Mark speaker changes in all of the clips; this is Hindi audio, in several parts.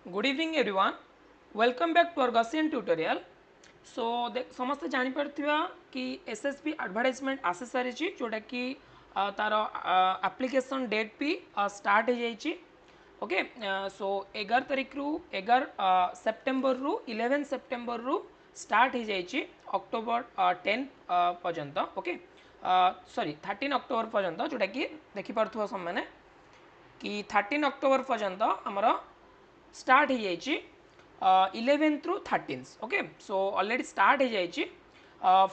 Speaker 1: good evening everyone welcome back to our Gaussian tutorial so समस्त जानीपारा कि एसएसबी एडवर्टाइजमेंट आसी सारी जोटा कि तार एप्लिकेशन डेट भी स्टार्ट हो जाइए ओके सो 11 तारिख रु 11 सेप्टेम्बर रु 11 सेप्टेम्बर रु स्टार्ट हो जाइए अक्टोबर 10 पर्यंत ओके सॉरी 13 अक्टोबर पर्यंत जोटा कि देखिपे मैंने कि 13 अक्टोबर पर्यंत आमर स्टार्ट हो जाइए 11 रु 13 ओके सो ऑलरेडी स्टार्ट हो जाइए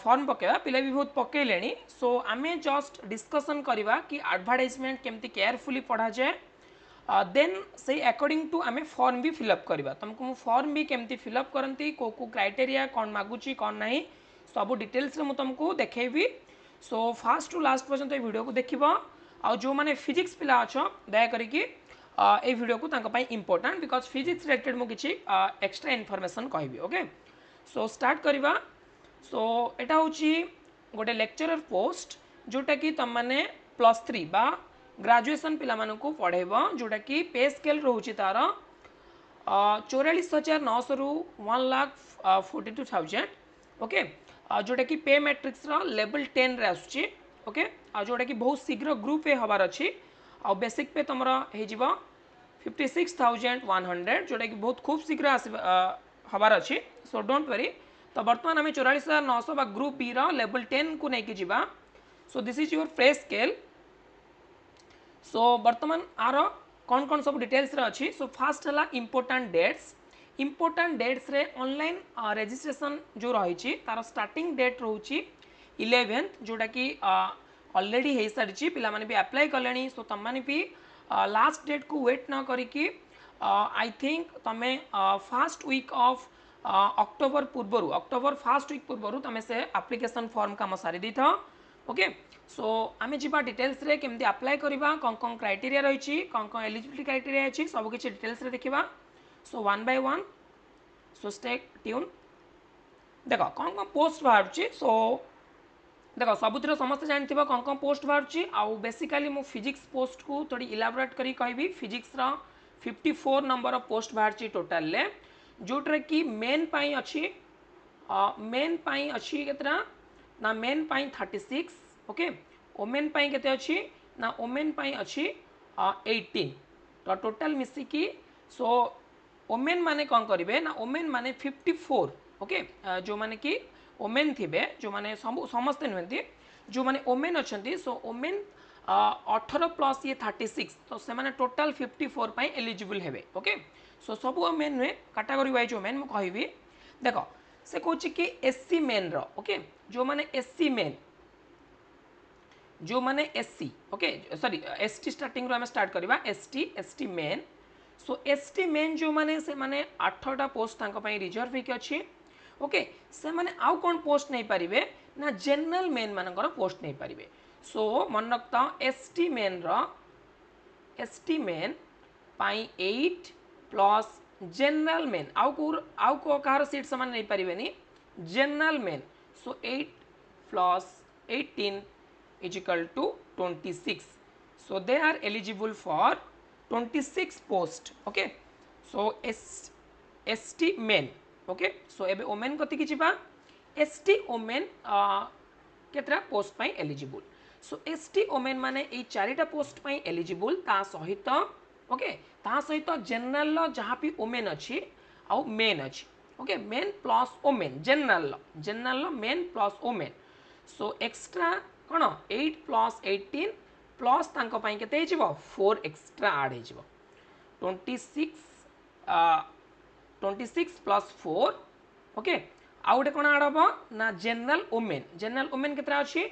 Speaker 1: फॉर्म पकेवा पिला भी बहुत पकेले सो आम जस्ट डिस्कसन करवा कि एडवर्टाइजमेंट केमती केयरफुली पढ़ा जाए देन से अकॉर्डिंग टू आम फॉर्म भी फिलअप करवा तुमको मु फॉर्म भी केमती फिलअप करती को क्राइटेरिया कौन मागुची कौन ना सब डिटेल्स मुझे तुमको देखेबी सो फास्ट टू लास्ट पर्यंत ये वीडियो को देखिबा आ जो माने फिजिक्स पिला अच्छा दया करिकी ए वीडियो को तांको पाई इम्पोर्टेंट बिकॉज फिजिक्स रिलेटेड मु किछि एक्स्ट्रा इनफॉरमेशन कहबी ओके सो स्टार्ट करवा सो एटा होची गोटे लेक्चरर पोस्ट जोटा कि तुम माने +3 बा ग्रेजुएशन पिला मानकु पढ़ेबो जोटा कि पे स्केल रोची तार 44,900 रु 1,42,000 ओके जोटा कि पे मैट्रिक्स लेवल 10 रे आसुची ओके जोटा कि बहुत शीघ्र ग्रुप ए हबार अच्छी आ बेसिक पे तुम हो 56,100 जोटा कि बहुत खूब शीघ्र हबार अच्छी सो डोंट वरी तो बर्तमान आम 44,900 बा ग्रुप बी लेवल 10 को लेकिन जावा so this is your pay scale so बर्तमान आर कौन कौन सब डिटेल्स अच्छी सो फास्ट है इंपोर्टाट डेट्स रे ऑनलाइन रजिस्ट्रेशन जो रही तार स्टार्टिंग डेट रोची 11 जोटा कि ऑलरेडी हो सारी पिलाने भी अप्लाई कले सो तुम भी लास्ट डेट को वेट न करिकी आई थिंक तुम्हें फास्ट वीक ऑफ अक्टोबर पूर्वर अक्टोबर फास्ट वीक पूर्वर तुम से एप्लिकेशन फॉर्म काम सारी दी था ओके सो आम जी डिटेल्स रे केमती अप्लाई करवा कौन कौन क्राइटेरिया रही कौन कौन एलिजिबिलिटी क्राइटेरिया अच्छी सबकि डिटेल्स रे देखा so one by one so stay tune देख कौन कौन पोस्ट बाहर सो देख सबुतिर समस्त जानते कौन कौन पोस्ट बाहर आउ बेसिकाली मु फिजिक्स पोस्ट को थोड़ी इलाबोरेट करी कहबी फिजिक्स 54 नंबर पोस्ट बाहर टोटाल जोटा कि मेन पाई अच्छी मेन पाई अच्छी केतना ना मेन पाई 36 ओके ओमेन पाई केते अच्छी ना ओमेन पाई अच्छी 18 तो टोटाल मिसिकी सो ओमेन माने कौन करेंगे ना ओमेन माने 54 ओके जो माने कि ओमेन थे जो माने समस्ते नुहति जो माने ओमेन अच्छा सो ओमेन 18 प्लस ये 36 तो से माने टोटाल 54 पाई एलिजिबल हेबे ओके सो सब ओमेन नुहे कैटेगरी वाइज ओमेन मु कहबी देख से कहूँ कि एससी मेन रो ओके जो माने एससी मेन जो माने SC okay sorry ST starting रो हम स्टार्ट करबा ST men so ST men जो माने से माने 8टा पोस्ट तांको पई रिजर्व होके अछि ओके से माने आउ कोन पोस्ट नहीं पारिबे ना जनरल मेन मानकर पोस्ट नहीं पारिबे सो मन रखता एसटी मेन पाई 8 प्लस जनरल मेन आउ को कहार सीट समान नहीं पारिबेनी general men so 8 plus 18 is equal to 26 so they are eligible for 26 post okay so st men okay so एबे ओमेन कति कि जिबा st ओमेन केतरा पोस्ट पाई एलिजिबल सो st ओमेन माने ए चारिटा पोस्ट पाई एलिजिबल ता सहित ओके ता सहित जनरल लो जहां भी ओमेन अछि आ मेन अछि okay men plus women general लो men plus women so extra कौन 8 प्लस 18 प्लस तांको पाई केते हे जिवो 4 एक्स्ट्रा ऐड हे जिवो 26 प्लस 4 ओके आउ गोटे कौन ऐड हम ना जनरल ओमेन केतरा अछि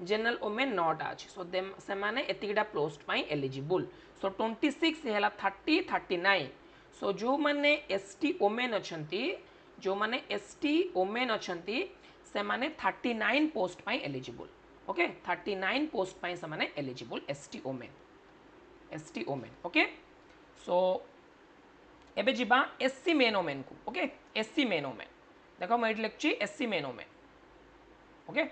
Speaker 1: जनरल ओमेन 9टा अछि सो से माने एतिकिटा पोस्ट पाई एलिजिबल सो 26 हेला 30 39 सो जो माने एसटी ओमेन अछंती जो माने एसटी ओमेन अछंती से माने 39 पोस्ट पाई एलिजिबल ओके 39 पोस्ट पाई से माने eligible ST women okay so एबे जिबा एससी मेन ओमेन को ओके एससी मेन ओमेन देखो मैं लिखछि SC men women okay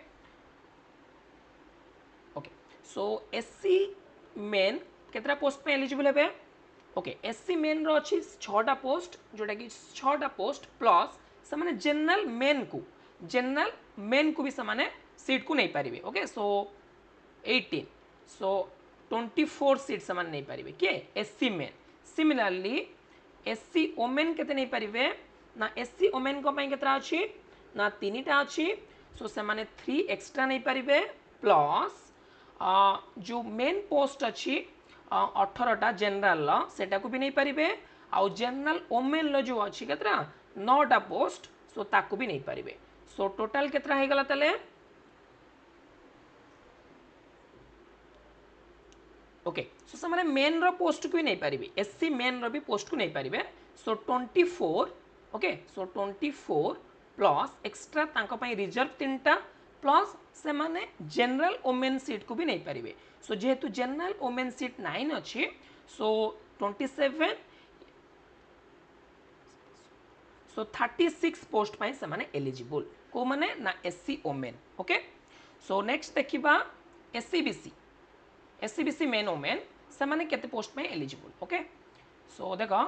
Speaker 1: okay so SC men केतरा पोस्ट पे एलिजिबल हेबे ओके एससी मेन रो अच्छी 6टा पोस्ट जोटा कि 6टा पोस्ट प्लस से माने जनरल मेन को भी से सीट को नहीं पारिबे ओके सो 18 सो 24 सीट से नहीं पारिबे किए SC men similarly SC women केते नहीं पारिबे ना एससी ओमेन को पई केतरा अछि ना 3टा अछि सो से माने 3 एक्स्ट्रा नहीं पारिबे प्लस जो मेन पोस्ट अच्छी 18टा जनरल सेटा को भी नहीं पारिबे आउ जनरल ओमेन लो जो अच्छी केतरा 9टा पोस्ट सो ताको भी नहीं पारिबे सो टोटल केतरा हे गला तले ओके सो से माने मेन रो पोस्ट को भी नहीं पारिबे एससी मेन रो भी पोस्ट को नहीं पारिबे सो 24 ओके सो 24 प्लस एक्स्ट्रा तांको पई रिजर्व 3टा प्लस से माने जनरल ओमेन सीट को भी नहीं पारिबे सो जेहेतु जनरल ओमेन सीट 9 अच्छी सो 27 सो 36 पोस्ट पाई से माने एलिजिबल को माने ना SC women okay so next देखिबा एससीबीसी मेन ओमेन से माने केते पोस्ट पाई एलिजिबल ओके सो देखो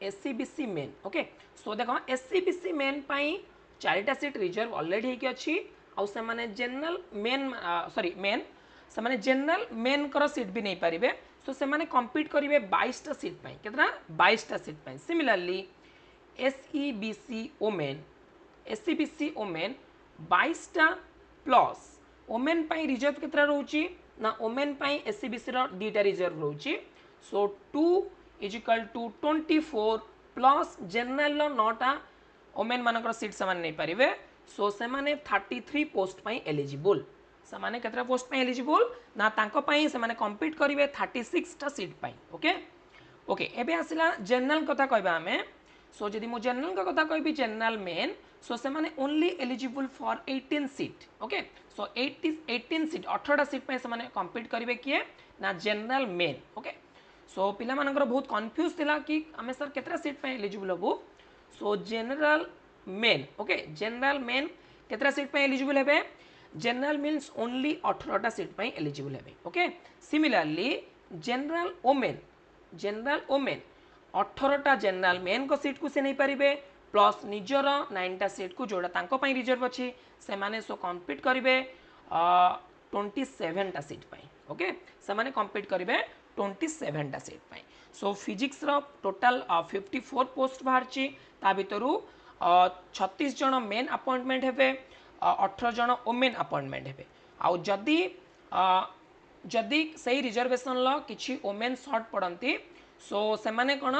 Speaker 1: एससीबीसी मेन ओके सो देखो एससीबीसी मेन पाई 4टा सीट रिजर्व ऑलरेडी हेकी अछि आउ से माने जनरल मेन सॉरी मेन से माने जनरल मेन कर सीट भी नहीं पारिबे सो से माने कम्पीट करिवे 22टा सीट पाई केतना 22टा सीट पाई सिमिलरली एससीबीसी ओमेन 22टा प्लस ओमेन पाई रिजर्व केतरा रहउची ना ओमेन पाई एससीबीसी रो 2टा रिजर्व रहउची so 2 is equal to 24 plus general 9टा ओमेन मानकर सीट समान नहीं पारिबे सो से माने 33 पोस्ट पाई एलिजिबल से माने केतरा पोस्ट पाई एलिजिबल ना तांको पाई से माने कम्पीट करिवे 36 टा सीट पाई ओके ओके एबे आसिला जनरल कथा कहबा हमें सो जदि मो जनरल का कथा कहबी जनरल मेन सो से माने only eligible for 18 seat okay so 18 seat 18टा सीट पाई से माने कम्पीट करिवे किए ना जनरल मेन ओके सो पिला मानकर बहुत कंफ्यूज थिला कि हमें सर केतरा सीट पे एलिजिबल हबो so general men okay general men केतरा सीट पे एलिजिबल हेबे जनरल मीन्स ओनली 18टा सीट पे एलिजिबल हेबे ओके सिमिलरली जनरल ओमेन 18टा जनरल मेन को सीट को से नहीं पारिबे प्लस निजर 9टा सीट को जोड़ा तांको पई रिजर्व अछि से माने सो कम्पीट करिवे 27टा सीट पई ओके से माने कम्पीट करिवे 27टा सीट पाई सो फिजिक्स रो टोटल 54 पोस्ट बाहरची ता भितरु 36 जन मेन अपॉइंटमेंट हेबे 18 जन ओमेन अपॉइंटमेंट हेबे आउ जदि सही रिजर्वेशन लो किछि ओमेन शॉर्ट पड़ंती सो से माने कोन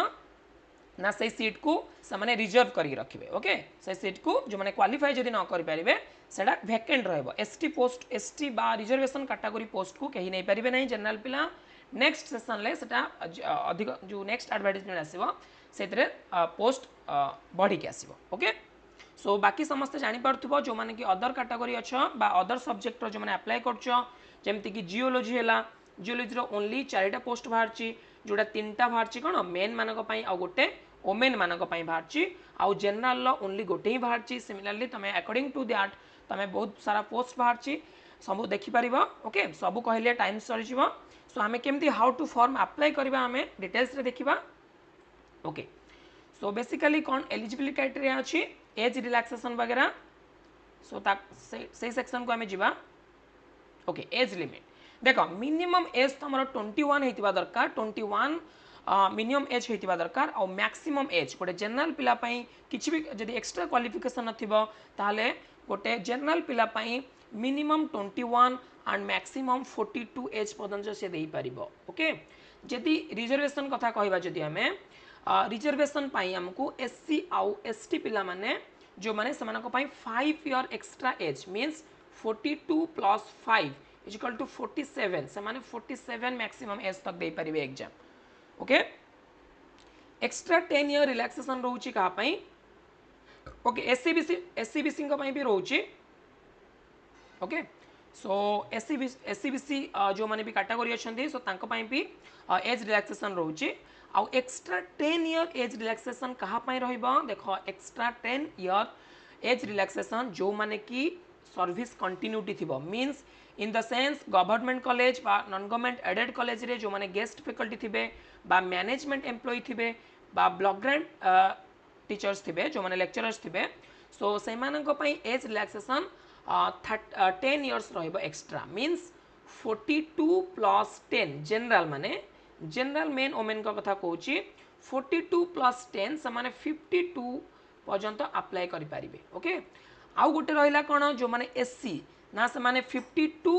Speaker 1: ना से सीट को से माने रिजर्व करी रखिबे ओके से सीट को जो माने क्वालिफाई जदि न करि परिबे सेडा वैकेंट रहबो एसटी पोस्ट एसटी बा रिजर्वेशन कैटेगरी पोस्ट को कहि नै परिबे नै जनरल पिला नेक्स्ट सेशन ले सेटा अधिक जो नेक्स्ट एडवर्टाइजमेंट आसीबो सेतरे पोस्ट बढ़ी के आसीबो ओके सो बाकी समस्त जानि परथुबो जो माने कि अदर कैटेगरी अच्छा बा अदर सब्जेक्ट रो जो माने अप्लाई करछो जेमति कि जियोलॉजी हला जियोलॉजी रो ओनली 4टा पोस्ट बाहरची जोटा 3टा बाहरची कोन मेन मानक पई आ गोटे ओमेन मानक पई बाहरची आ जनरल लो ओनली गोटे ही बाहरची सिमिलरली तमे अकॉर्डिंग टू दैट तमे बहुत सारा पोस्ट बाहरची सब देखि परिबो ओके सब कहले टाइम सरी जिवो सो हमें केमती हाउ टू फॉर्म अप्लाई करबा हमें डिटेल्स रे देखिबा ओके सो बेसिकली कौन एलिजिबिलिटी क्राइटेरिया अछि एज रिलैक्सेशन वगैरह सो से सेक्शन को हमें जीवा ओके एज लिमिट देखो मिनिमम एज तुम 21 हेतिबा दरकार 21 मिनिमम एज हेतिबा दरकार और मैक्सिमम एज गोटे जनरल पिला पई किछि भी जदि एक्स्ट्रा क्वालिफिकेशन नथिबो ताले गोटे जनरल पिला पई मिनिमम 21 एंड मैक्सिमम 42 एज पर्यंत से दे पारिबो ओके जदि रिजर्वेशन कथा कहबा जदि हमें रिजर्वेशन पाई हमको एससी आउ एसटी पिला माने जो माने समान को पाई 5 year extra age means 42 plus 5 is equal to 47 से माने 47 मैक्सिमम एज तक दे पारिबे exam okay extra 10 year relaxation रहउची का पाई ओके एससीबीसी को पाई भी रहउची ओके सो एससीबीसी जो माने भी कैटेगरी अछंती सो तांको पाई भी एज रिलैक्सेशन रहउची आउ एक्स्ट्रा 10 ईयर एज रिलैक्सेशन कहा पाई रहइबो देखो एक्स्ट्रा 10 ईयर एज रिलैक्सेशन जो माने कि सर्विस कंटिन्यूटी थिबो means in the sense government college बा नॉन गवर्नमेंट एडेड कॉलेज रे जो माने गेस्ट फैकल्टी थिबे बा मैनेजमेंट एम्प्लॉय थिबे बा ब्लॉक ग्रांट टीचर्स थिबे जो माने लेक्चरर्स थिबे सो से मानक पई एज रिलैक्सेशन 10 इयर्स रहइबो एक्स्ट्रा मीन्स 42 प्लस 10 जनरल माने जनरल मेन ओमेन का कथा कहूची 42 प्लस 10 से माने 52 पर्यंत अप्लाई करि परिबे ओके आउ गोटे रहिला कोन जो माने एससी ना से माने 52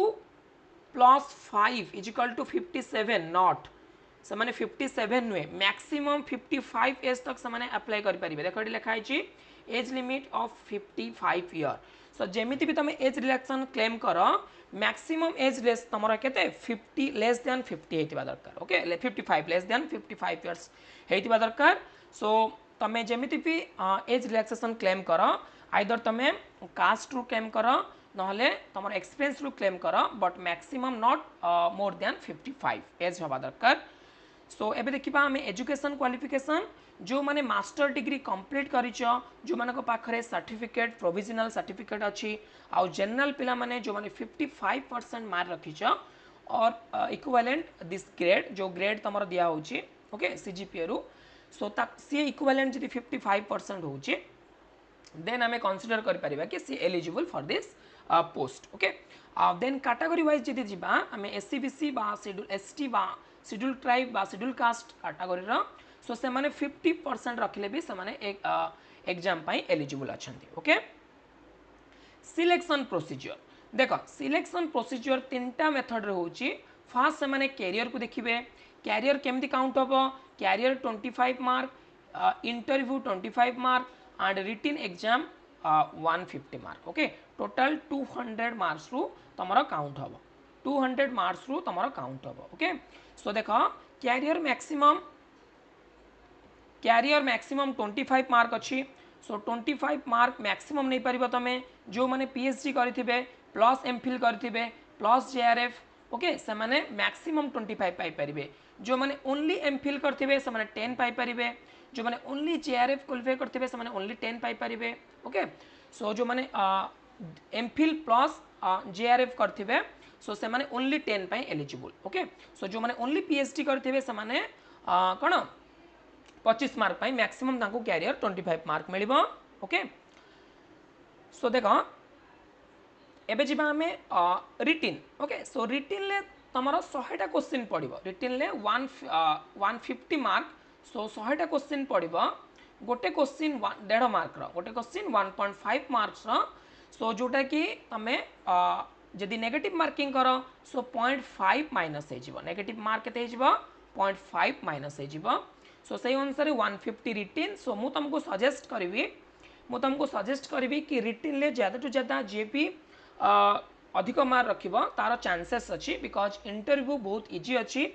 Speaker 1: plus 5 is equal to 57 not से माने 57 नुए मैक्सिमम 55 एज तक से माने अप्लाई करि परिबे देखो एठी लिखा है age limit of 55 year so जेमिति भी तुम एज रिलैक्सेशन क्लेम कर मैक्सिमम एज लेस तुम केते 50 लेस देन 50 हेतिबा दरकार ओके 55 लेस देन 55 इयर्स हेतिबा दरकार सो तमे जेमिति भी एज रिलैक्सेशन क्लेम कर आइदर तमे कास्ट रु क्लेम कर नहले तुम एक्सपीरियंस रु क्लेम कर but maximum not more than 55 age हवा दरकार सो एबे देखिबा हमें एजुकेशन क्वालिफिकेशन जो माने मास्टर डिग्री कंप्लीट करिच जो मानको पाखरे सर्टिफिकेट प्रोविजनल सर्टिफिकेट अच्छी आउ जनरल पिला माने जो माने 55% मार्क रखिच और इक्विवेलेंट दिस ग्रेड जो ग्रेड तमरो दिया होची ओके सीजीपीए रु सो ता सी इक्विवेलेंट जदी 55% होची देन हमें कंसीडर कर परिबा कि सी eligible for this post okay then category wise जदी जिबा हमें एससी बीसी बा शेड्यूल एसटी बा शेड्यूल ट्राइब बा शेड्यूल कास्ट कैटेगरी रा सो से माने 50% रखले भी से माने एक एग्जाम पाई एलिजिबल अछंती ओके सिलेक्शन प्रोसीजर देखो सिलेक्शन प्रोसीजर तीनटा मेथड रे होची फास्ट से माने कैरियर को देखिबे कैरियर केमती काउंट हबो career 25 mark interview 25 mark and written exam 150 mark okay total 200 marks रु तमरा काउंट हबो 200 मार्क्स रु तमरा काउंट हबो ओके सो देखो कैरियर मैक्सिमम 25 मार्क अच्छी सो 25 मार्क मैक्सिमम नहीं पारिबो तमे जो माने पीएचडी करिथिबे प्लस एमफिल करिथिबे प्लस जेआरएफ ओके से माने मैक्सिमम 25 पाई परिबे जो माने ओनली एमफिल करथिबे से माने 10 पाई परिबे जो माने ओनली जेआरएफ क्वालिफाई करथिबे से माने ओनली 10 पाई परिबे ओके सो जो माने एमफिल प्लस जेआरएफ करथिबे सो से माने ओनली 10 पाई एलिजिबल ओके सो जो माने ओनली पीएचडी करथिबे से माने कोन 25 मार्क पाई मैक्सिमम तांको कैरियर 25 मार्क मिलिबो ओके सो देखो एबे जिबा हमें रिटिन ओके सो रिटिन ले तमरो 100टा क्वेश्चन पड़िबो रिटिन ले 150 मार्क सो 100टा क्वेश्चन पड़िबो गोटे क्वेश्चन 1.5 मार्क रो गोटे क्वेश्चन 1.5 मार्क्स रो सो जोटा कि तमे जदि नेगेटिव मार्किंग करो सो 0.5 माइनस हे जिवो नेगेटिव मार्क केते हे जिवो 0.5 माइनस हे जिवो सो से अनुसार 150 रिटिन सो मु तुमको सजेस्ट करी कि रिटिन ले ज्यादा टू ज्यादा जे भी अधिक मार्क रखिबो तार चांसेस अच्छी बिकॉज इंटरव्यू बहुत इजी अच्छी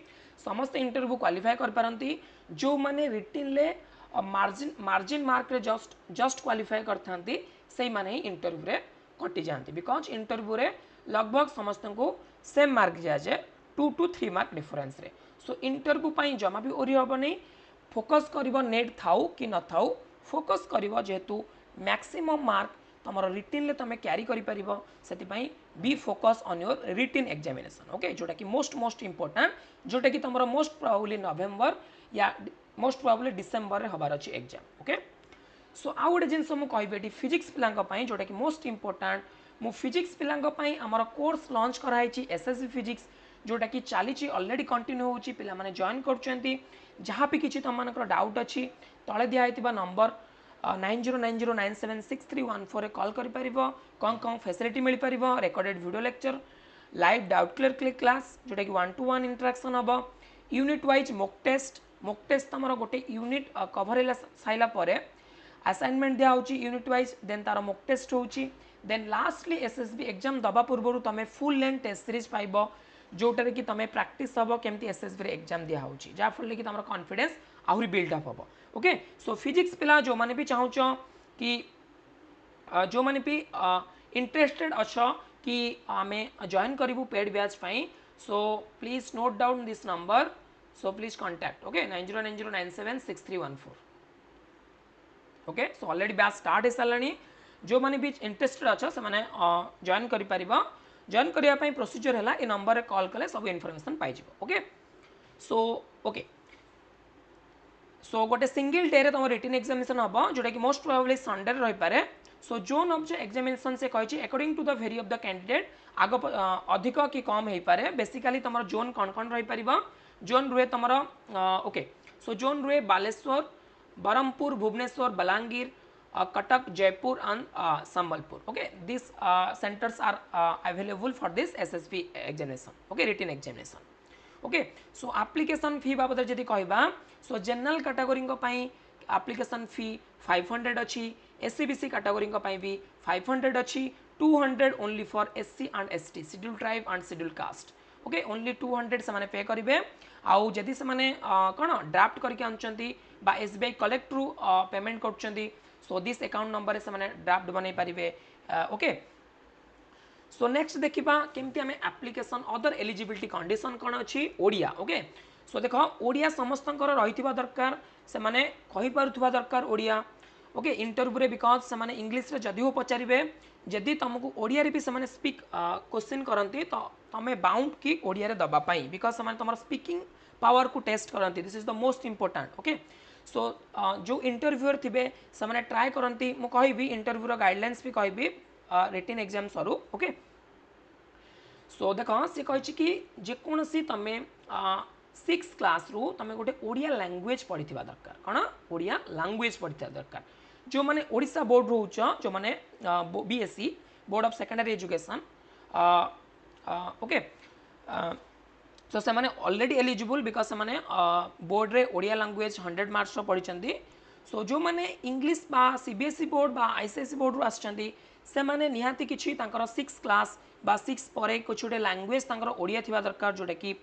Speaker 1: समस्त इंटरव्यू क्वालिफाई कर पारंती जो माने रिटिन ले मार्जिन मार्क रे जस्ट क्वालिफाई करथांती से माने ही इंटरव्यू रे कटि जांती बिकॉज इंटरव्यू रे लगभग समस्त को सेम मार्क दिया जाए 2 to 3 मार्क डिफरेंस रे सो इंटरव्यू पई जमा भी ओरी हबो नहीं फोकस करिवो नेट थाउ कि न थाउ फोकस करिवो जेतु मैक्सिमम मार्क तमरो रिटिन ले तमे कैरी करि परिबो सेति पई B focus on your रिटिन examination okay जोटा कि मोस्ट इंपोर्टेंट जोटा कि तमरो मोस्ट प्रोबेबली नवेम्बर या मोस्ट प्रोबेबली डिसेंबर रे हबार अछि एग्जाम ओके सो आ गोटे जिनस मु कहबेटी फिजिक्स पिलांक पई जोटा कि मोस्ट इंपोर्टेंट मु फिजिक्स पिलांक पई हमर कोर्स लॉन्च कराइछि एसएससी फिजिक्स जोटा कि चली ऑलरेडी कंटिन्यू होची पिला माने जॉइन करछंती जहाँ भी किसी तुम मानकर डाउट अच्छी तले दिखाई नंबर 9090976314 कॉल कर पारिबो कौन कौन फैसिलिटी मिल पारिबो recorded video lecture live doubt clear class जोटा कि 1-to-1 इंटरेक्शन हम यूनिट वाइज मॉक टेस्ट तुम गोटे यूनिट कवर साइला परे असाइनमेंट दिया होची यूनिट वाइज देन तार मॉक टेस्ट होची देन लास्टली एसएसबी एग्जाम दबा पूर्व तुम फुल लेंथ टेस्ट सीरीज पाइबो जोटारे कि तुम प्रैक्टिस हम केमती एसएसबी एग्जाम दिया होची जा फल कि तुम कॉन्फिडेंस आहुरी बिल्डअप हम ओके सो फिजिक्स पिला जो माने भी चाहूच कि जो माने भी इंटरेस्टेड अच्छा कि आमे जॉइन करिवु पेड बैच पाई so please note down this number so please contact okay 9090976314 okay so already batch start है सालानी जो मैंने भी इंटरेस्टेड अच्छा से मैंने जॉइन करि परिबा जॉइन करिया पई प्रोसीजर हैला ए नंबर रे कॉल कले सब इनफॉरमेशन पाई जिवो ओके सो ओके सो गोटे सिंगल डे रे तुम रिटन एग्जामिनेशन हम जोटा कि मोस्ट प्रोबेबली संडे रही पारे सो जोन ऑफ जो एग्जामिनेशन से कही according to the very of the candidate आग अधिक कि कम हो पारे बेसिकली तुम जोन कौन कौन रही पार जोन रुए तुम ओके सो जोन रुए Baleshwar Berhampur Bhubaneswar Balangir Cuttack Jeypore and Sambalpur okay this centres are available for this SSB examination okay written examination okay so application fee बाबद जदि कहबा सो जनरल कैटेगरी एप्लिकेशन फी 500 अच्छी एससीबीसी कैटेगरी भी 500 अच्छी 200 only for SC and ST schedule tribe and schedule caste okay only 200 से पे करेंगे आउ जदि से कौन ड्राफ्ट करके आनुंट बा एसबीआई कलेक्ट रु पेमेंट कर सो दिस अकाउंट नंबर से ड्राफ्ट बन पारे ओके सो नेक्स्ट देखा केमती आम एप्लिकेशन अदर एलिजिबिलिटी कंडीशन कौन अच्छी ओडिया ओके सो देख ओडिया समस्त रही दरकार से माने कही पारुथुबा दरकार ओडिया ओके इंटरव्यू बिकज से इंग्लीश रे जदि पचारे जदि तुमको ओडिया भी से स्पीक क्वेश्चन करती तो तुम बाउंड कि ओडिया रे दबापाई बिकज से तुम स्पीकिंग पावर को टेस्ट करती this is the most important okay so जो इंटरव्यूअर थे से ट्राए करती मुझे इंटरव्यूर गाइडलाइंस भी कहि रिटन एग्जाम सरू ओके सो देख सी कही कि जेकोसी तुम 6 क्लास रु तुम गोटे ओडिया लैंग्वेज पढ़ी दरकार कौन ओडिया लैंग्वेज पढ़ी दरकार जो मैंने ओडिशा बोर्ड रोच जो मैंने BSc board of secondary education okay so से मैंने ऑलरेडी एलिजिबल बिकज से मैंने बोर्ड रे ओडिया लैंग्वेज 100 मार्क्स पढ़ी सो जो मैंने इंग्लिश बा सीबीएसई बोर्ड बा आईसीएसई बोर्ड रु आसछंती से मैंने निहाती किछि तांकर 6 क्लास बा 6 पर कुछ गोटे लैंग्वेज तांकर ओडिया थिबा दरकार जोटा कि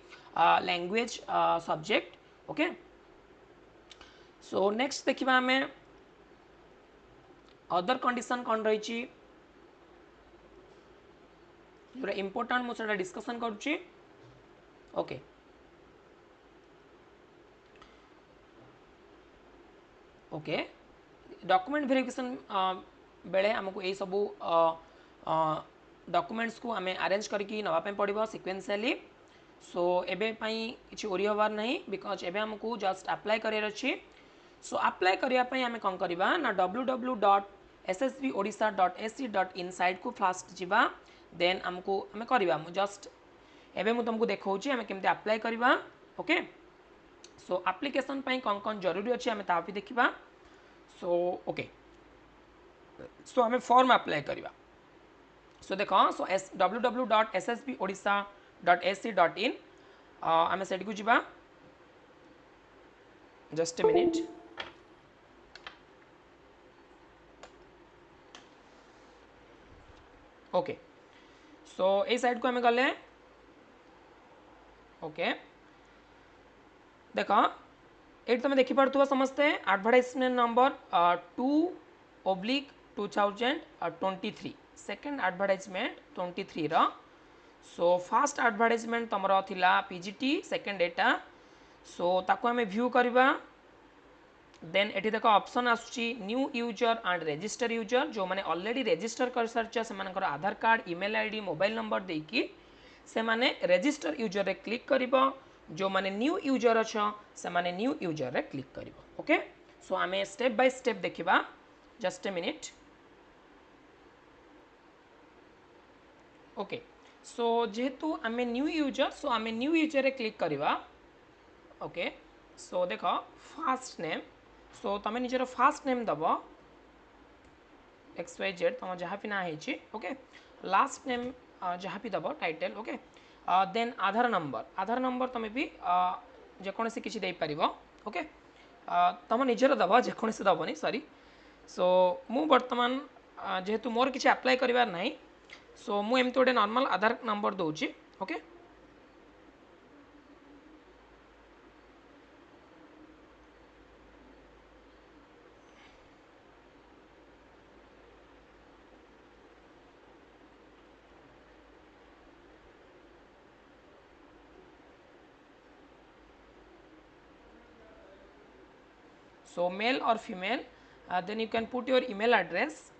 Speaker 1: language subject okay so next देखिबा हमें अदर कंडीशन कौन रही जोटा इंपोर्टेंट मुझे डिस्कशन करुच्ची ओके ओके डॉक्यूमेंट वेरिफिकेशन बेले आमको यही सबू डॉक्यूमेंट्स को आम अरेंज करके नापी पड़ो सिक्वेन्शियली सो एबे किसी ओरी हबार नहीं बिकज एबे हमको जस्ट अप्लाई करार अच्छी सो अप्लाई करने आम कौन करवा ना www.ssbodisha.ac.in साइट को फास्ट जावा देन आमको आम करवा जस्ट एबे मु तुमको देखौची आम केमते अप्लाई करवा ओके सो एप्लिकेशन कौन कौन जरूरी अच्छी आम ता भी देखा सो ओके सो आम फॉर्म अप्लाई करवा सो देख सो www.ssbodisha.ac.in आम सेट को जीवा जस्ट ए मिनिट ओके सो ये साइड को आम गले ओके देख ये तुम देखिपा समस्ते एडवर्टाइजमेंट नंबर 2/2023 सेकेंड एडवर्टाइजमेंट 23 रो सो फर्स्ट एडवर्टाइजमेंट तुम थिला पीजीटी सेकेंड एटा सो ताको आम व्यू करवा देन एटी देख ऑप्शन आसुची new user and register user जो मैंने ऑलरेडी रजिस्टर कर सारी से Aadhaar card email ID mobile number देकी से माने रजिस्टर यूजर रे क्लिक करिवो जो माने न्यू यूजर अच्छा से माने न्यू यूजर रे क्लिक करिवो ओके सो आमे स्टेप बाय स्टेप देखिबा just a minute okay so जेहेतु आमे न्यू यूजर सो आमे न्यू यूजर रे क्लिक करिवा ओके सो देख फास्ट नेम सो तुम निजर फास्ट नेम दब XYZ तुम जहाँ भी ना है ओके लास्ट नेम जहाँ भी दब टाइटल ओके देन आधार नंबर तुम भी जेकोसी किसी दे पार ओके तुम निजर दब जेकोसी दबनी सॉरी सो मु बर्तमान जेहेतु मोर किसी अप्लाई करिवार नहीं सो मु एमती गोटे नॉर्मल आधार नंबर दूची okay so male or female then you can put your email address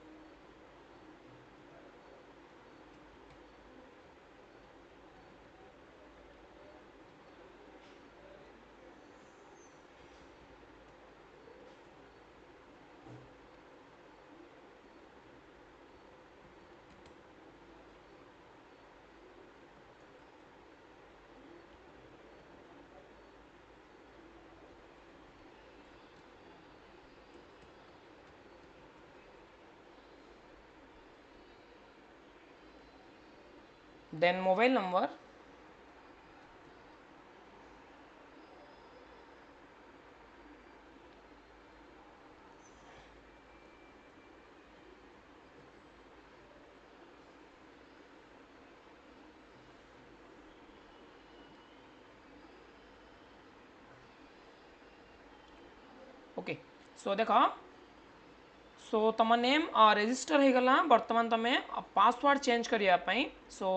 Speaker 1: then mobile number, okay so देख सो तुम नेम रजिस्टर हो गला बर्तमान तुम पासवर्ड चेंज करने सो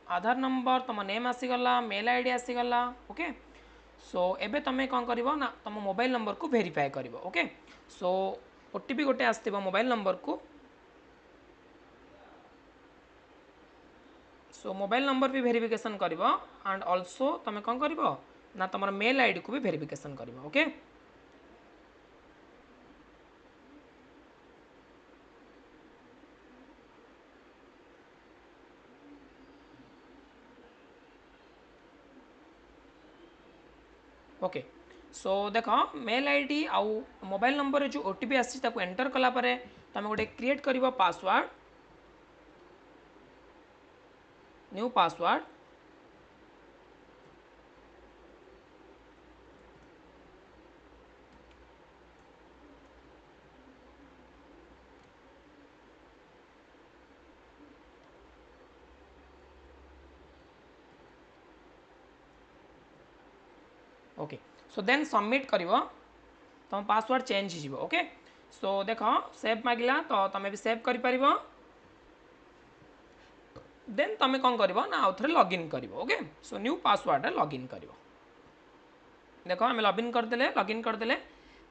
Speaker 1: आधार नंबर तुम नेम आसीगला मेल आईडी आसीगला ओके सो एबे तुम कौन कर ना तुम मोबाइल नंबर को वेरीफाई कर ओके सो ओटीपी गोटे आसो मोबाइल नंबर को सो मोबाइल नंबर भी वेरिफिकेशन कर एंड ऑल्सो तुम कौन कर ना तुम मेल आईडी को भी वेरिफिकेशन कर ओके ओके सो देख मेल आईडी आउ मोबाइल नंबर जो ओटीपी आसी एंटर कलापर तुम गोटे क्रिएट कर password new password okay so then submit कर तुम पासवर्ड चेंज हो ओके सो देख सेव मागिला तो तुम भी सेव कर देन तुम कौन कर ना आउ थे लॉगिन कर okay so new password login कर देख आम लॉगिन करदे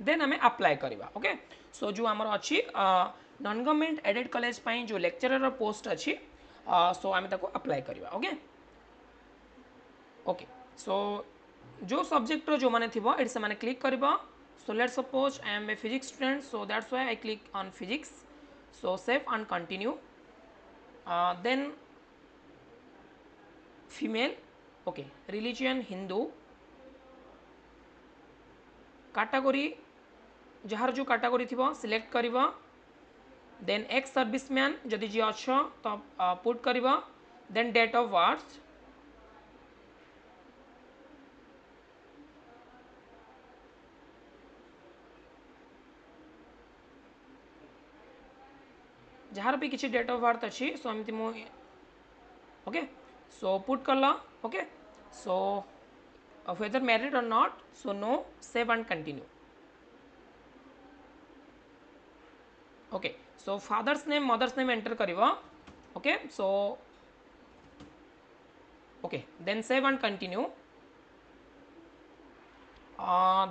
Speaker 1: देन आम अप्लाई करवा ओके सो जो आमर अच्छी नॉन गवर्नमेंट एडेड कॉलेज जो लेक्चरर पोस्ट अच्छी सो आम अप्लाई करवा ओके ओके सो जो सब्जेक्ट जो मैंने थी ये से मैंने क्लिक कर so let suppose I am a physics student so that's why I click on physics so save and continue then female okay religion Hindu category जार जो कैटेगरी थी सिलेक्ट कर देन एक्स सर्विसमैन जदि जी अच्छ तो पुट कर देन डेट ऑफ बर्थ जार भी किसी डेट ऑफ बर्थ अच्छी सो एमती मु ओके सो पुट कल okay so whether married or not so no save and continue okay so father's name mother's name enter kariba okay so okay then save and continue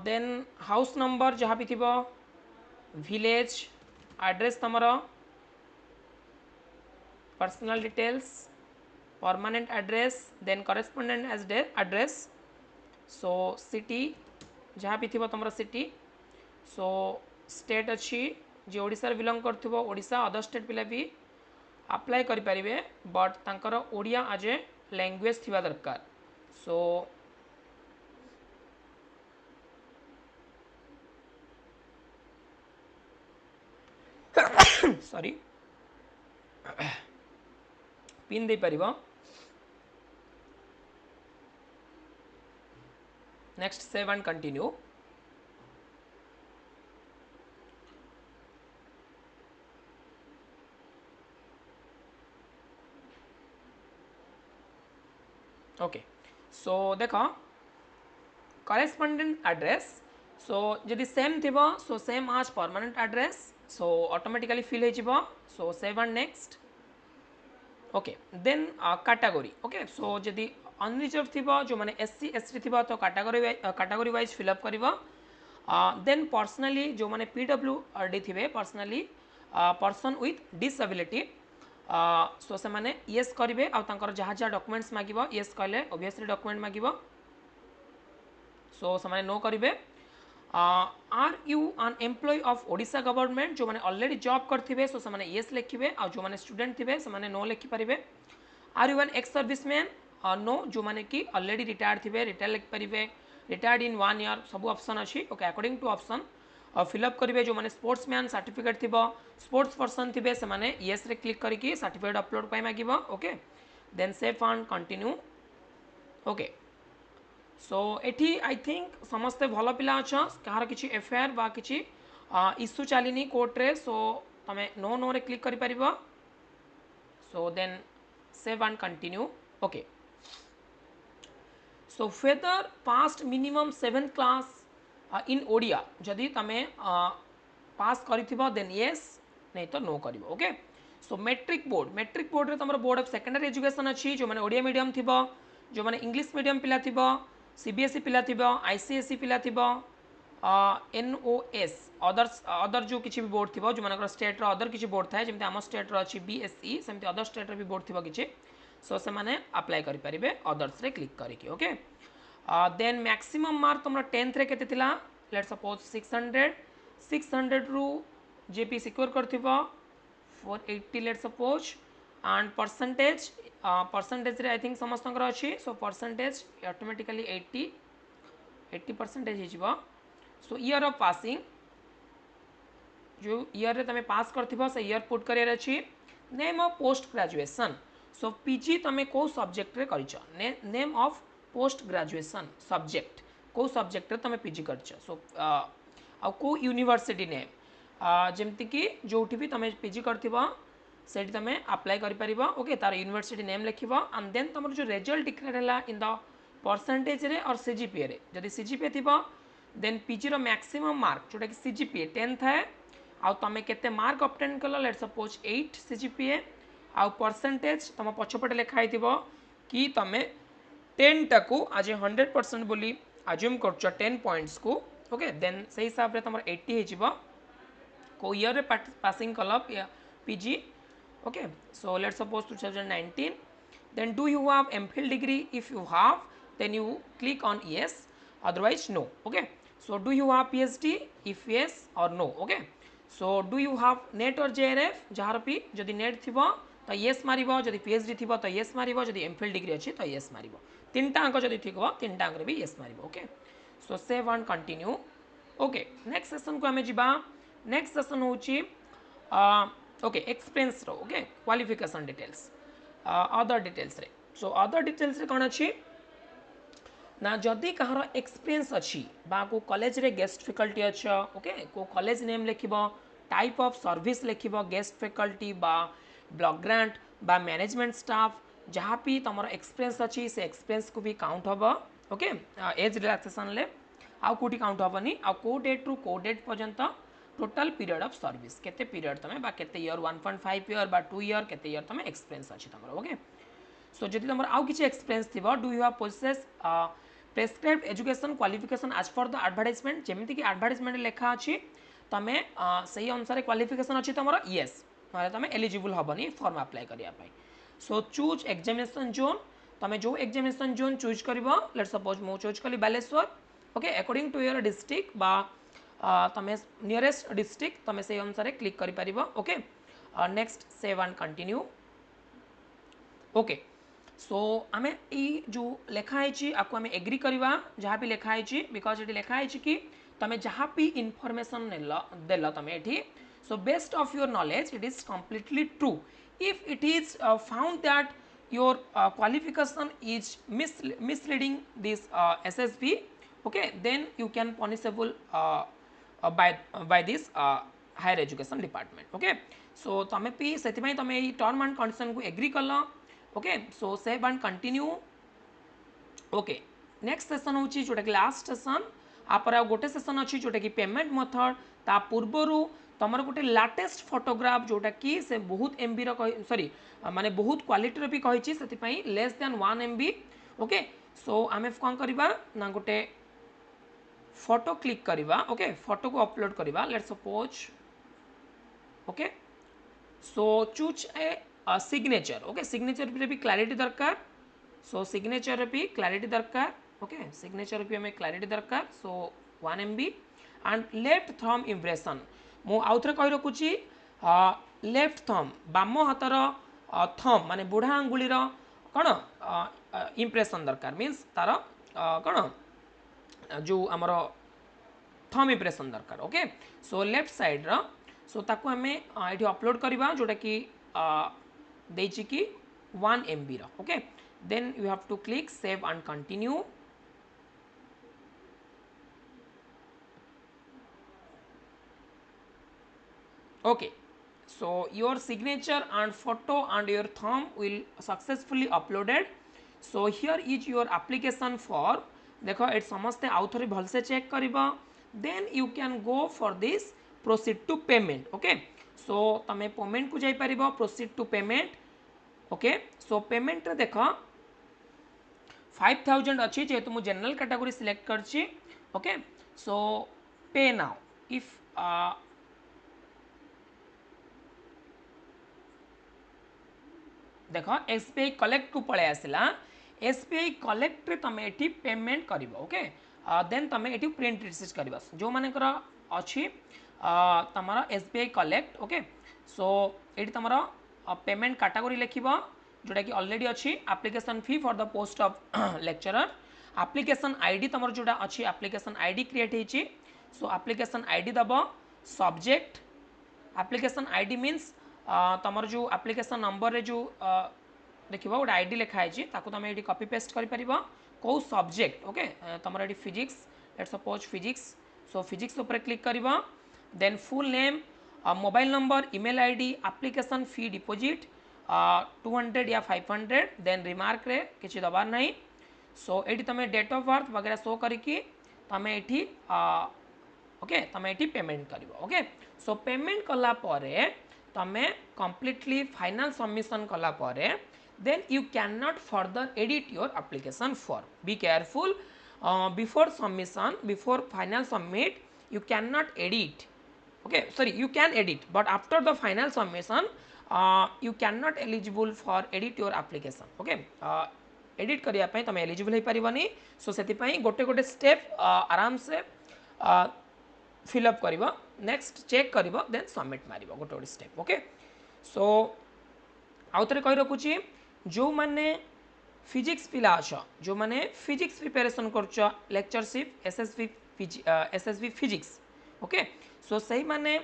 Speaker 1: then house number जहाँ भी थिबो village address तमरो personal details permanent address then correspondent as address सो सिटी जहाँ भी थी तुम सिटी सो स्टेट अच्छी जी ओडिशा बिलोंग कर ओडिशा अदर स्टेट पिला भी अप्लाई करें बट तांकर ओडिया आज ए लैंग्वेज थिबा दरकार सो सॉरी पिन दे परिबा next save and continue okay so देख करेस्पोंडेंट एड्रेस सो जदि सेम थी सो सेम आज permanent address so automatically fill हो so save and next okay then category okay so जदि अनरिजर्व थी जो मैंने एससी एसटी थी तो कैटेगरी वाइज फिलअप कर देन पर्सनाली जो मैंने पीडब्ल्यूडी थे personally person with disability so से मैंने येस करेंगे आर जहाँ जहाँ डॉक्यूमेंट्स मांग येस कले ओबियसली डॉक्यूमेंट मांग सो से नो करेंगे are you an employee of Odisha government जो मैंने ऑलरेडी जॉब करते सो से येस लिखे आ जो मैंने स्टूडेंट थे से नो लिखिपारे are you an ex serviceman no जो मैंने कि ऑलरेडी रिटायर्ड थे रिटायर लिखिपारे रिटायर्ड इन 1 ईयर सब ऑप्शन अच्छी okay according to option fill up करेंगे जो मैंने स्पोर्ट्समैन सर्टिफिकेट थी स्पोर्ट्स पर्सन थे से येस रे क्लिक करके सर्टिफिकेट अपलोड मांग okay then save and continue okay so एठी आई थिंक समस्ते भल पिला अछ कहार किछि एफआईआर बा किछि इश्यू चलिनी कोर्ट रे सो तमे नो नो रे क्लिक करि परिबो so then save and continue okay so फेदर passed minimum 7th class in Odia जदि तमे पास करिथिबो देन यस नहीं तो नो करिवो ओके सो मैट्रिक बोर्ड रे तमरो बोर्ड ऑफ सेकेंडरी एजुकेशन अछि जो माने ओडिया मीडियम थिबो जो माने इंग्लिश मीडियम पिला थिबो सीबीएसई पिला थिबो आईसीएसई पिला थिबो एनओएस अदर जो किछि भी बोर्ड थिबो जो मानकर स्टेट रो अदर किछि बोर्ड थाए जेमते हम स्टेट रो अछि बीएसई सेमते अदर स्टेट रो भी बोर्ड थिबो किछि सो से माने अप्लाई करि परिबे अदर्स रे क्लिक करिके ओके देन मैक्सिमम मार्क तुमरा 10th रे केते थिला लेट्स सपोज 600 रु जेपी सिक्योर करथिबो 480 लेट्स सपोज एंड परसेंटेज रे आई थिंक समस्तंकर अछि सो परसेंटेज ऑटोमेटिकली 80% हिजिबो सो ईयर ऑफ पासिंग जो ईयर रे तमे पास करथिबो से ईयर पुट करियर अछि name of post graduation so PG तमे को सब्जेक्ट रे करिछ name of post graduation subject को सब्जेक्ट रे तमे पीजी करछ सो आ को यूनिवर्सिटी नेम जेमति कि जोठी भी तमे पीजी करथिबो सेठी तमे अप्लाई करि परिबो ओके तार यूनिवर्सिटी नेम लिखिबो एंड देन तमर जो रिजल्ट डिक्लेयर हला इन द परसेंटेज रे और सीजीपीए रे जदि सीजीपीए थिबो देन पीजी रो मैक्सिमम मार्क जोटा कि सीजीपीए 10 थाए आ तमे केते मार्क ऑब्टेन कलो लेट्स सपोज 8 सीजीपीए आ परसेंटेज तम पछपटे लिखा हिथिबो कि तमे 10 टाकू आज 100% बोली अज्यूम करछ 10 पॉइंट्स को ओके देन से हिसाब रे तमर 80 हिजिबो को ईयर रे पासिंग कलो PG okay so let's suppose 2019 then do you have MPhil degree if you have then you click on yes otherwise no okay so do you have PhD if yes or no okay so do you have NET or JRF जहार भी जदि नेट थिबो तो yes मारिबो जदि PhD थिबो तो yes मारिबो जदि MPhil डिग्री अछि तो yes मारिबो तीनटा अंक जदि थिबो तीनटा अंक रे भी yes मारिबो okay so save and continue okay next session को हमें जिबा नेक्स्ट सेशन होची ओके एक्सपेरियंस रो okay qualification details other details रे सो अदर डिटेल्स रे कोन अछि ना जदि कहार एक्सपीरियंस अछि बा को कॉलेज रे गेस्ट फैकल्टी अछि ओके को कॉलेज नेम लिखिबो टाइप ऑफ सर्विस लिखिबो गेस्ट फैकल्टी बा ब्लॉक ग्रांट बा मैनेजमेंट स्टाफ जहाँ भी तुम एक्सपीरियंस अच्छी से एक्सपीरियंस को भी काउंट हम ओके एज रिलैक्सेशन ले आउ कोटी काउंट हेनी आउ को डेट रु को डेट पर्यंत टोटल पीरियड ऑफ सर्विस केते पीरियड तमे बा केते ईयर 1.5 ईयर बा 2 ईयर केते ईयर तमे एक्सपीरियंस अछि तमरो ओके सो जदि तमरो आउ किछि एक्सपीरियंस थिबो do you have process prescribed education qualification as per the advertisement जेमिति कि एडवर्टाइजमेंट लेखा अछि तमे सही अनुसार क्वालिफिकेशन अछि तमरो यस माने तमे एलिजिबल हबनी फॉर्म अप्लाई करिया पई सो चूज एग्जामिनेशन जोन तमे जो एग्जामिनेशन जोन चूज करबो लेट्स सपोज मो चूज कली Baleshwar okay according to your district बा तमे नियरेस्ट डिस्ट्रिक्ट तमे से अनुसार क्लिक करि परिबो okay next save and continue okay so आमे ई जो लेखा है आपको आमे एग्री करवा जहाँ भी लेखा है बिकॉज ये लेखा है कि तमे जहाँ भी इनफॉरमेशन देल तमे एठी so best of your knowledge it is completely true if it is found that your qualification is misleading this SSB okay then you can punishable by this higher education department okay so तमे भी सेति तमे ई टर्म एंड कंडीशन को एग्री कल okay so save and continue okay next session होची जोटा कि लास्ट सेशन आपर गोटे सेशन अच्छी जोटा कि पेमेंट मेथड ता पूर्वरु तमर गोटे लेटेस्ट फोटोग्राफ जोटा कि से बहुत एमबी रो सॉरी माने बहुत क्वालिटी रो भी कहिछि सेति पई less than 1 MB okay so आमे कोन करबा ना गोटे फोटो क्लिक करबा ओके फोटो को अपलोड करबा let's suppose okay so choose a signature okay signature भी क्लैरिटी दरकार सो सिग्नेचर भी क्लैरिटी दरकार ओके सिग्नेचर भी हमें क्लैरिटी दरकार सो 1 MB and left thumb impression मु आउथरे कहि रखुची लेफ्ट थंब बाम हातर थंब माने बुढ़ा आंगुली रो कोन इम्प्रेशन दरकार मींस तार कोन जो हमर थंब इम्प्रेशन दरकार ओके सो लेफ्ट साइड रो सो ताको हमें एठी अपलोड करबा जोटा कि देछि कि 1 MB रो okay then you have to click save and continue okay so your signature and photo and your thumb will successfully uploaded so here is your application for देखो एट समस्ते आउ थे भलसे चेक करिबा then you can go for this proceed to payment okay so तमे पेमेंट को जाई परिबा proceed to payment okay so payment रे देखो 5000 अच्छी जेहेतु मु जनरल कैटेगरी सिलेक्ट करछि okay so pay now if देख एसबीआई कलेक्ट को पळे आसला एसबीआई कलेक्ट रे तमे एठी पेमेंट करिवो ओके देन तमे एठी प्रिंट रिसीव करबा जो मानेकर अछि तमरा एसबीआई कलेक्ट ओके सो एठी तमरा पेमेंट कैटेगरी लिखिबो जोटा कि ऑलरेडी अछि application fee for the post of lecturer application ID तमर जोटा अछि एप्लिकेशन आईडी क्रिएट हेछि सो एप्लिकेशन आईडी दबो सब्जेक्ट एप्लिकेशन आईडी मींस तमर जो एप्लिकेशन नंबर रे जो देखिबो गोटे आईडी लिखा है ताकू तुम ये कॉपी पेस्ट कर परिबो को सब्जेक्ट ओके तमर ये physics let's suppose physics so physics ऊपर क्लिक करिबो then full name mobile number email ID application fee deposit 200 या 500 देन रिमार्क रे किछि दबार नहीं सो एटी तमे डेट ऑफ बर्थ वगैरह शो करिकी तमे एटी ओके तमे एटी पेमेंट करिबो ओके सो पेमेंट कला परे तमे completely final submission कला परे then you cannot further edit your application form be careful before submission before final submit you cannot edit okay sorry you can edit but after the final submission you cannot eligible for edit your application okay edit करिया पई तमे eligible हे परिबनी सो सेति पई गोटे गोटे स्टेप आराम से फिल अप करिवो नेक्स्ट चेक करिवो देन सबमिट मारिवो गोटे गोटे स्टेप ओके सो आउ थे कही रखुची जो माने फिजिक्स पिला अछ जो माने फिजिक्स प्रिपरेशन करछ lectureship SSB physics okay so सही माने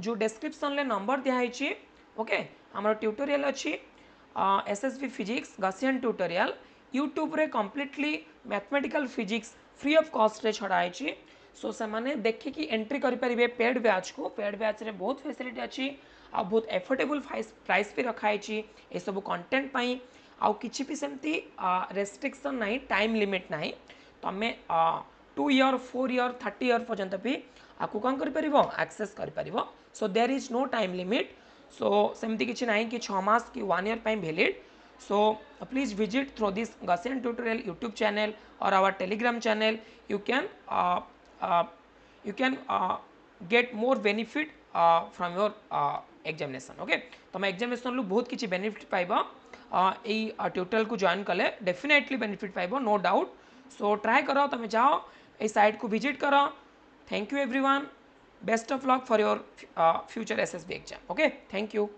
Speaker 1: जो डिस्क्रिप्शन ले नंबर दिया है ओके हमर ट्यूटोरियल अच्छी एसएसबी फिजिक्स गसियन ट्यूटोरियल यूट्यूब रे completely mathematical physics free of cost रे छड़ा है सो से माने देखि कि एंट्री करि परिबे पेड बैच को पेड बैच रे बहुत फैसिलिटी अच्छी आ बहुत एफोर्डेबल प्राइस भी रखा है ए सब कंटेंट पाई आ किछि भी सेमती रेस्ट्रिक्शन नहीं टाइम लिमिट नहीं तमे 2 ईयर 4 ईयर 30 ईयर पर्यंत भी आपको कौन कर परिबो एक्सेस कर परिबो so there is no time limit so सेमती किछि नहीं कि 6 मास कि 1 ईयर पाई valid so please visit through this Gaussian tutorial YouTube channel or our Telegram channel you can get more benefit from your examination okay तुम examination लु बहुत किछि benefit पाइबो एई ट्यूटोरियल को जॉइन कले definitely benefit पाइबो no doubt so try करो तुम जाओ ए साइट को विजिट करो thank you everyone best of luck for your future SSB exam okay thank you